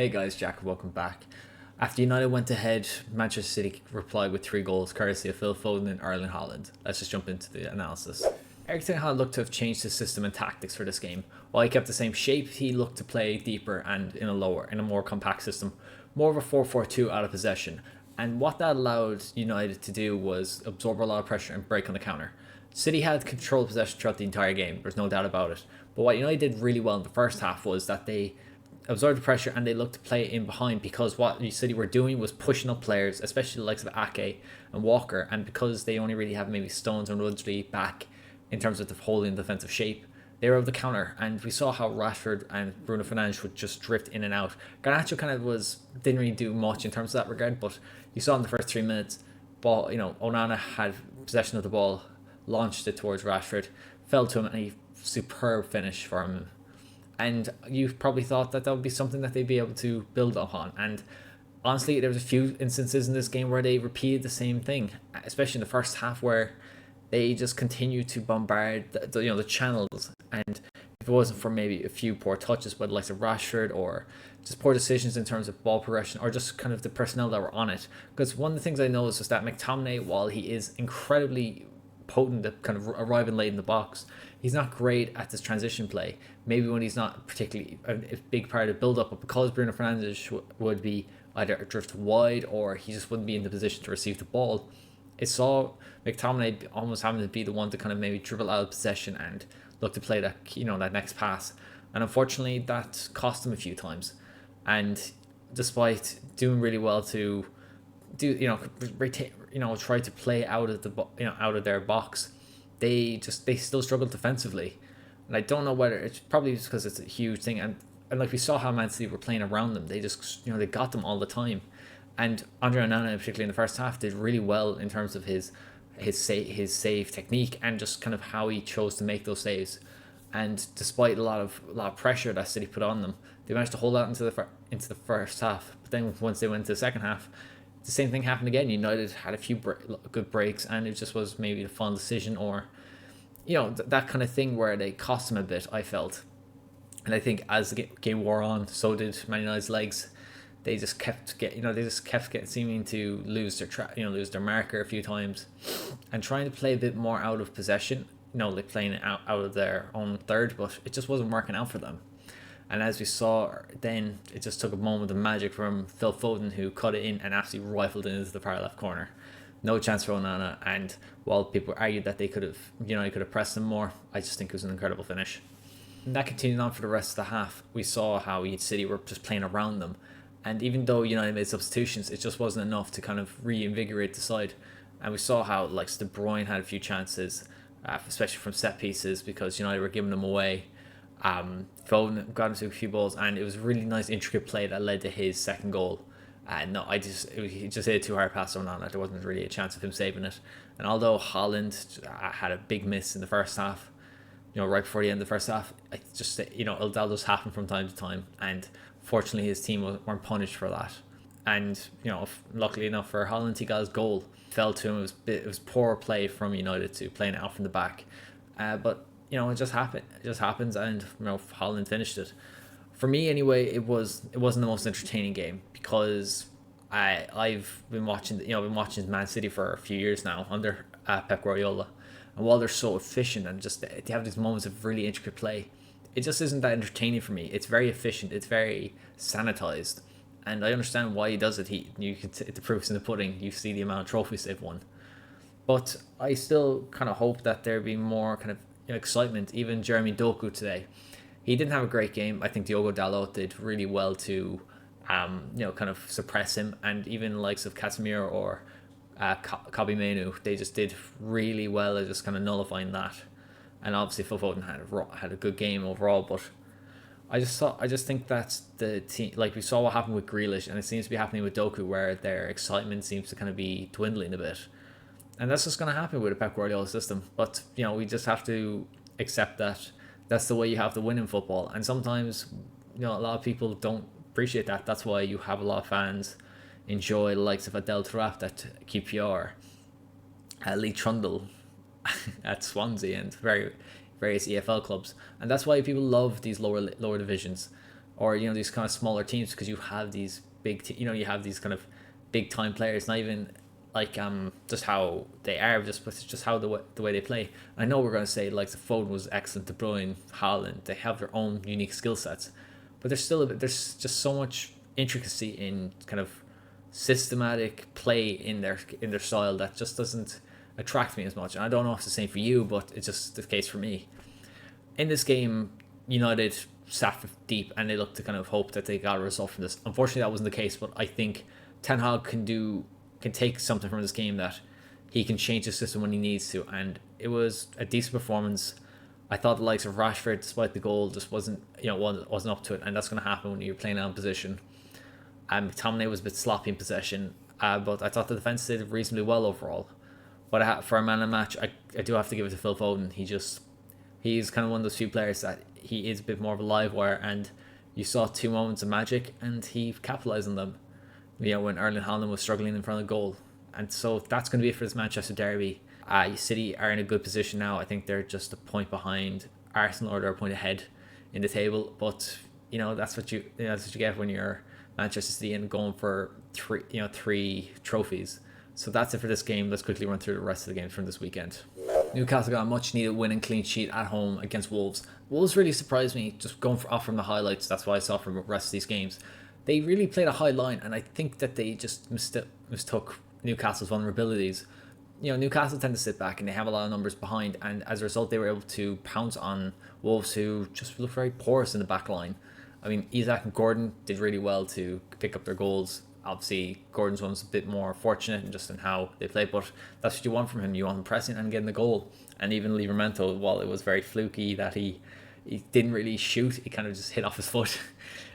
Hey guys, Jack, welcome back. After United went ahead, Manchester City replied with 3 goals, courtesy of Phil Foden and Erling Haaland. Let's just jump into the analysis. Eric Ten Hag looked to have changed his system and tactics for this game. While he kept the same shape, he looked to play deeper and in a more compact system, more of a 4-4-2 out of possession. And what that allowed United to do was absorb a lot of pressure and break on the counter. City had control of possession throughout the entire game, there's no doubt about it. But what United did really well in the first half was that they absorbed the pressure and they looked to play in behind, because what City were doing was pushing up players, especially the likes of Ake and Walker, and because they only really have maybe Stones and Rudsley back in terms of the holding defensive shape, they were able to counter. And we saw how Rashford and Bruno Fernandes would just drift in and out. Garnacho kind of didn't really do much in terms of that regard, but you saw in the first 3 minutes, Onana had possession of the ball, launched it towards Rashford, fell to him, and a superb finish for him. And you probably thought that would be something that they'd be able to build upon. And honestly, there was a few instances in this game where they repeated the same thing, especially in the first half, where they just continued to bombard the channels. And if it wasn't for maybe a few poor touches by the likes of Rashford, or just poor decisions in terms of ball progression, or just kind of the personnel that were on it. Because one of the things I noticed was that McTominay, while he is incredibly potent at kind of arriving late in the box, he's not great at this transition play. Maybe when he's not particularly a big part of the build-up, but because Bruno Fernandes would be either drift wide or he just wouldn't be in the position to receive the ball, it saw McTominay almost having to be the one to kind of maybe dribble out of possession and look to play that next pass. And unfortunately, that cost him a few times. And despite doing really well to try to play out of their box, they still struggle defensively. And I don't know whether it's probably just because it's a huge thing, and like we saw how Man City were playing around them, they just they got them all the time. And Andre Onana, particularly in the first half, did really well in terms of his save technique and just kind of how he chose to make those saves. And despite a lot of pressure that City put on them, they managed to hold out into the first half. But then once they went to the second half, the same thing happened again. United had a few good breaks, and it just was maybe the final decision, or that kind of thing where they cost them a bit, I felt. And I think as the game wore on, so did Man United's legs. They just kept seeming to lose their marker a few times, and trying to play a bit more out of possession. Like playing it out of their own third, but it just wasn't working out for them. And as we saw, then it just took a moment of magic from Phil Foden, who cut it in and absolutely rifled it into the far left corner. No chance for Onana. And while people argued that they could have pressed him more, I just think it was an incredible finish. And that continued on for the rest of the half. We saw how City were just playing around them. And even though United made substitutions, it just wasn't enough to kind of reinvigorate the side. And we saw how De Bruyne had a few chances, especially from set pieces, because United were giving them away. Foden got into a few balls, and it was a really nice intricate play that led to his second goal. He just hit it too hard past Onana. There wasn't really a chance of him saving it. And although Haaland had a big miss in the first half, right before the end of the first half, that'll just happen from time to time. And fortunately, his team weren't punished for that. And luckily enough for Haaland, he got his goal. Fell to him. It was poor play from United to playing it out from the back, but it just happened. It just happens, and Haaland finished it. For me, anyway, it wasn't the most entertaining game, because I've been watching Man City for a few years now under Pep Guardiola, and while they're so efficient and just they have these moments of really intricate play, it just isn't that entertaining for me. It's very efficient. It's very sanitized. And I understand why he does it. The proof's in the pudding. You see the amount of trophies they've won. But I still kind of hope that there be more kind of excitement. Even Jeremy Doku today, he didn't have a great game. I think Diogo Dalot did really well to, kind of suppress him. And even the likes of Casemiro or Kobbie Mainoo, they just did really well at just kind of nullifying that. And obviously Phil Foden had a good game overall, but I just think that the team, like we saw what happened with Grealish, and it seems to be happening with Doku, where their excitement seems to kind of be dwindling a bit. And that's just going to happen with a Pep Guardiola system. But, we just have to accept that that's the way you have to win in football. And sometimes, a lot of people don't appreciate that. That's why you have a lot of fans enjoy the likes of Adel Taarabt at QPR, Lee Trundle at Swansea, and various EFL clubs. And that's why people love these lower divisions, or these kind of smaller teams, because you have these you have these kind of big time players, not even like just how they are, just how the way they play. I know we're going to say like the Foden was excellent, De Bruyne, Haaland, they have their own unique skill sets, but there's just so much intricacy in kind of systematic play in their style that just doesn't attract me as much. And I don't know if it's the same for you, but it's just the case for me. In this game, United sat deep and they looked to kind of hope that they got a result from this. Unfortunately, that wasn't the case, but I think Ten Hag can take something from this game, that he can change the system when he needs to, and it was a decent performance. I thought the likes of Rashford, despite the goal, just wasn't up to it, and that's going to happen when you're playing out of position. McTominay was a bit sloppy in possession, but I thought the defence did reasonably well overall. But for a man of the match, I do have to give it to Phil Foden. He's kind of one of those few players that he is a bit more of a live wire, and you saw 2 moments of magic, and he capitalised on them. When Erling Haaland was struggling in front of the goal. And so that's going to be it for this Manchester derby. City are in a good position now. I think they're just a point behind Arsenal, or they're a point ahead in the table. But that's what you get when you're Manchester City and going for three trophies. So that's it for this game. Let's quickly run through the rest of the games from this weekend. Newcastle got a much needed win and clean sheet at home against Wolves. Wolves really surprised me, just going off from the highlights. That's what I saw from the rest of these games. They really played a high line, and I think that they just mistook Newcastle's vulnerabilities. Newcastle tend to sit back and they have a lot of numbers behind, and as a result, they were able to pounce on Wolves, who just looked very porous in the back line. I mean, Isak and Gordon did really well to pick up their goals. Obviously, Gordon's one was a bit more fortunate just in how they played, but that's what you want from him. You want him pressing and getting the goal. And even Livramento, while it was very fluky that he didn't really shoot, he kind of just hit off his foot.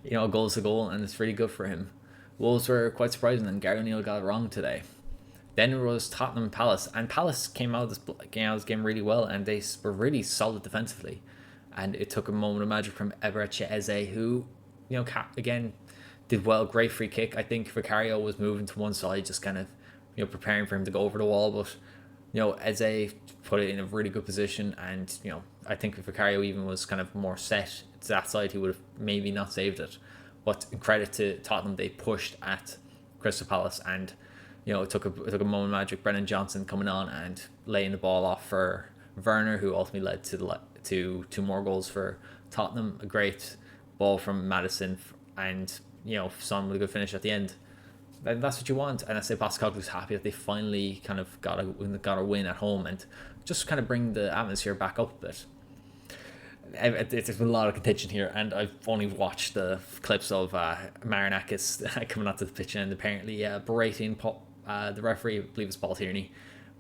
A goal's a goal, and it's really good for him. Wolves were quite surprising, and Gary O'Neill got it wrong today. Then there was Tottenham Palace, and Palace came out of this game really well, and they were really solid defensively. And it took a moment of magic from Eberechi Eze, who, again, did well. Great free kick. I think Vicario was moving to one side, just kind of, preparing for him to go over the wall, but Eze put it in a really good position, and I think if Vicario even was kind of more set to that side, he would have maybe not saved it. But in credit to Tottenham, they pushed at Crystal Palace, and it took a moment of magic. Brennan Johnson coming on and laying the ball off for Werner, who ultimately led to 2 more goals for Tottenham. A great ball from Maddison, and Son with a good finish at the end. And that's what you want. And I say Postecoglou's happy that they finally kind of got a win at home, and just kind of bring the atmosphere back up a bit. There's been a lot of contention here, and I've only watched the clips of Marinakis coming onto the pitch and apparently berating the referee. I believe it's Paul Tierney.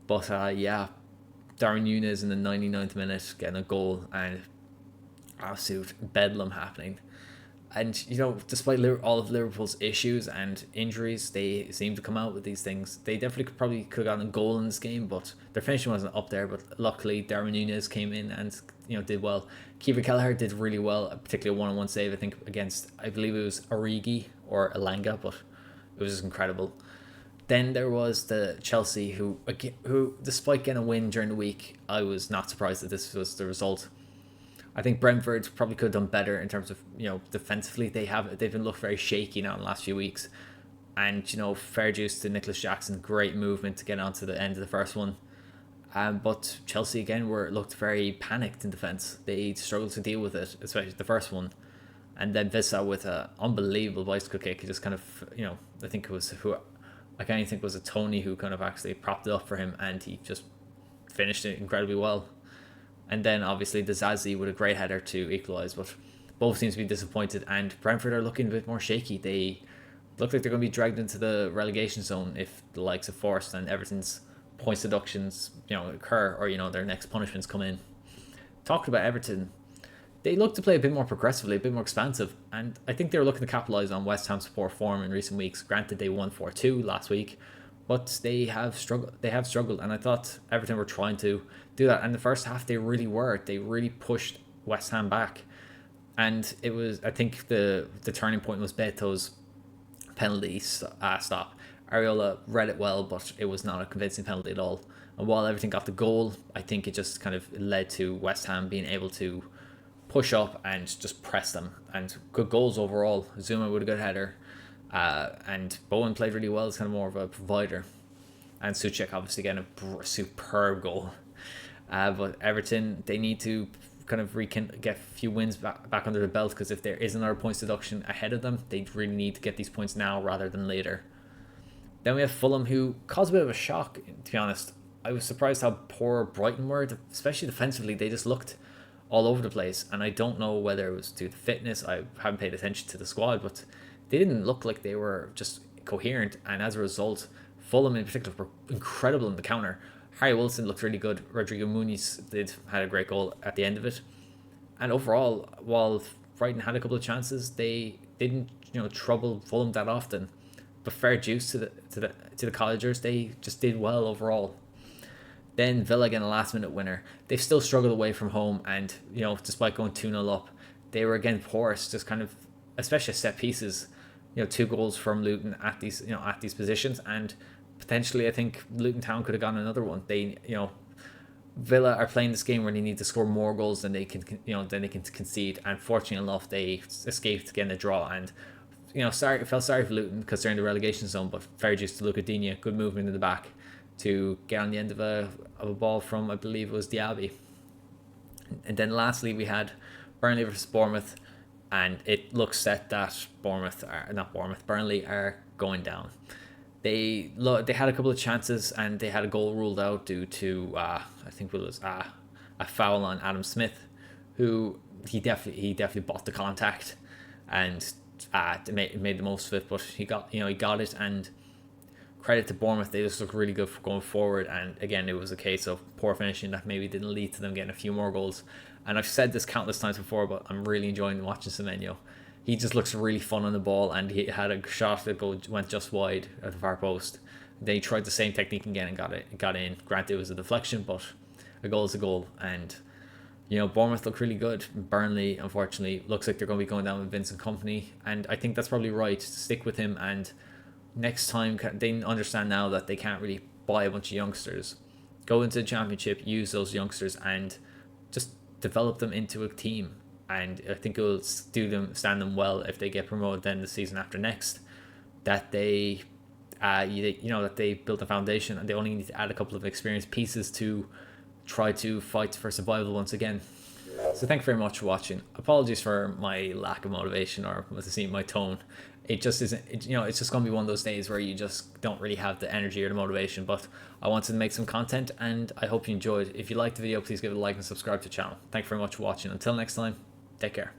But Darwin Nunez in the 99th minute getting a goal, and absolute bedlam happening. And, despite all of Liverpool's issues and injuries, they seem to come out with these things. They definitely could have gotten a goal in this game, but their finishing wasn't up there. But luckily, Darwin Nunez came in and, did well. Kiefer Kelleher did really well, particularly a one-on-one save, I think, against, I believe it was Origi or Elanga, but it was just incredible. Then there was the Chelsea, who, despite getting a win during the week, I was not surprised that this was the result. I think Brentford probably could have done better in terms of, defensively. They've been looked very shaky now in the last few weeks. And, fair dues to Nicholas Jackson, great movement to get onto the end of the first one. But Chelsea again looked very panicked in defence. They struggled to deal with it, especially the first one. And then Vissa with an unbelievable bicycle kick. He just kind of, I think it was a Tony who kind of actually propped it up for him, and he just finished it incredibly well. And then obviously the Zazie with a great header to equalise, but both teams to be disappointed, and Brentford are looking a bit more shaky. They look like they're going to be dragged into the relegation zone if the likes of Forest and Everton's points deductions occur, or their next punishments come in. Talking about Everton, they look to play a bit more progressively, a bit more expansive, and I think they were looking to capitalise on West Ham's poor form in recent weeks. Granted, they won 4-2 last week, but they have struggled, and I thought Everton were trying to do that. And the first half, they really pushed West Ham back, and it was, I think the turning point was Beto's penalty stop. Areola read it well, but it was not a convincing penalty at all. And while Everton got the goal, I think it just kind of led to West Ham being able to push up and just press them. And good goals overall. Zuma with a good header. And Bowen played really well as kind of more of a provider. And Souček obviously getting a superb goal. But Everton, they need to kind of get a few wins back under the belt, because if there is another points deduction ahead of them, they really need to get these points now rather than later. Then we have Fulham, who caused a bit of a shock, to be honest. I was surprised how poor Brighton were, especially defensively. They just looked all over the place, and I don't know whether it was due to fitness. I haven't paid attention to the squad, but they didn't look like they were just coherent, and as a result, Fulham in particular were incredible in the counter. Harry Wilson looked really good. Rodrigo Muniz had a great goal at the end of it. And overall, while Brighton had a couple of chances, they didn't trouble Fulham that often. But fair dues to the Collegers, they just did well overall. Then Villa getting a last minute winner. They've still struggled away from home, and despite going 2-0 up, they were again porous, just kind of, especially set pieces. 2 goals from Luton at these positions, and potentially I think Luton Town could have gotten another one. They Villa are playing this game where they need to score more goals than they can concede, and fortunately enough they escaped getting a draw. And felt sorry for Luton because they're in the relegation zone, but fair dues to Luca Digne, good movement in the back to get on the end of a ball from, I believe it was Diaby. And then lastly we had Burnley versus Bournemouth, and it looks set that Burnley are going down. They had a couple of chances, and they had a goal ruled out due to I think it was a foul on Adam Smith, who he definitely bought the contact and made the most of it. But he got it, and credit to Bournemouth, they just looked really good for going forward. And again, it was a case of poor finishing that maybe didn't lead to them getting a few more goals. And I've said this countless times before, but I'm really enjoying watching Semenyo. He just looks really fun on the ball, and he had a shot that went just wide at the far post. Then he tried the same technique again and got in. Granted, it was a deflection, but a goal is a goal. And Bournemouth look really good. Burnley, unfortunately, looks like they're going to be going down with Vincent Kompany, and I think that's probably right to stick with him. And next time, they understand now that they can't really buy a bunch of youngsters. Go into the Championship, use those youngsters, and just develop them into a team. And I think it will stand them well if they get promoted then the season after next, that they that they built a foundation, and they only need to add a couple of experienced pieces to try to fight for survival once again. So thank you very much for watching. Apologies for my lack of motivation, or to see my tone. It just isn't, it's just going to be one of those days where you just don't really have the energy or the motivation. But I wanted to make some content, and I hope you enjoyed. If you liked the video, please give it a like and subscribe to the channel. Thank you very much for watching. Until next time, take care.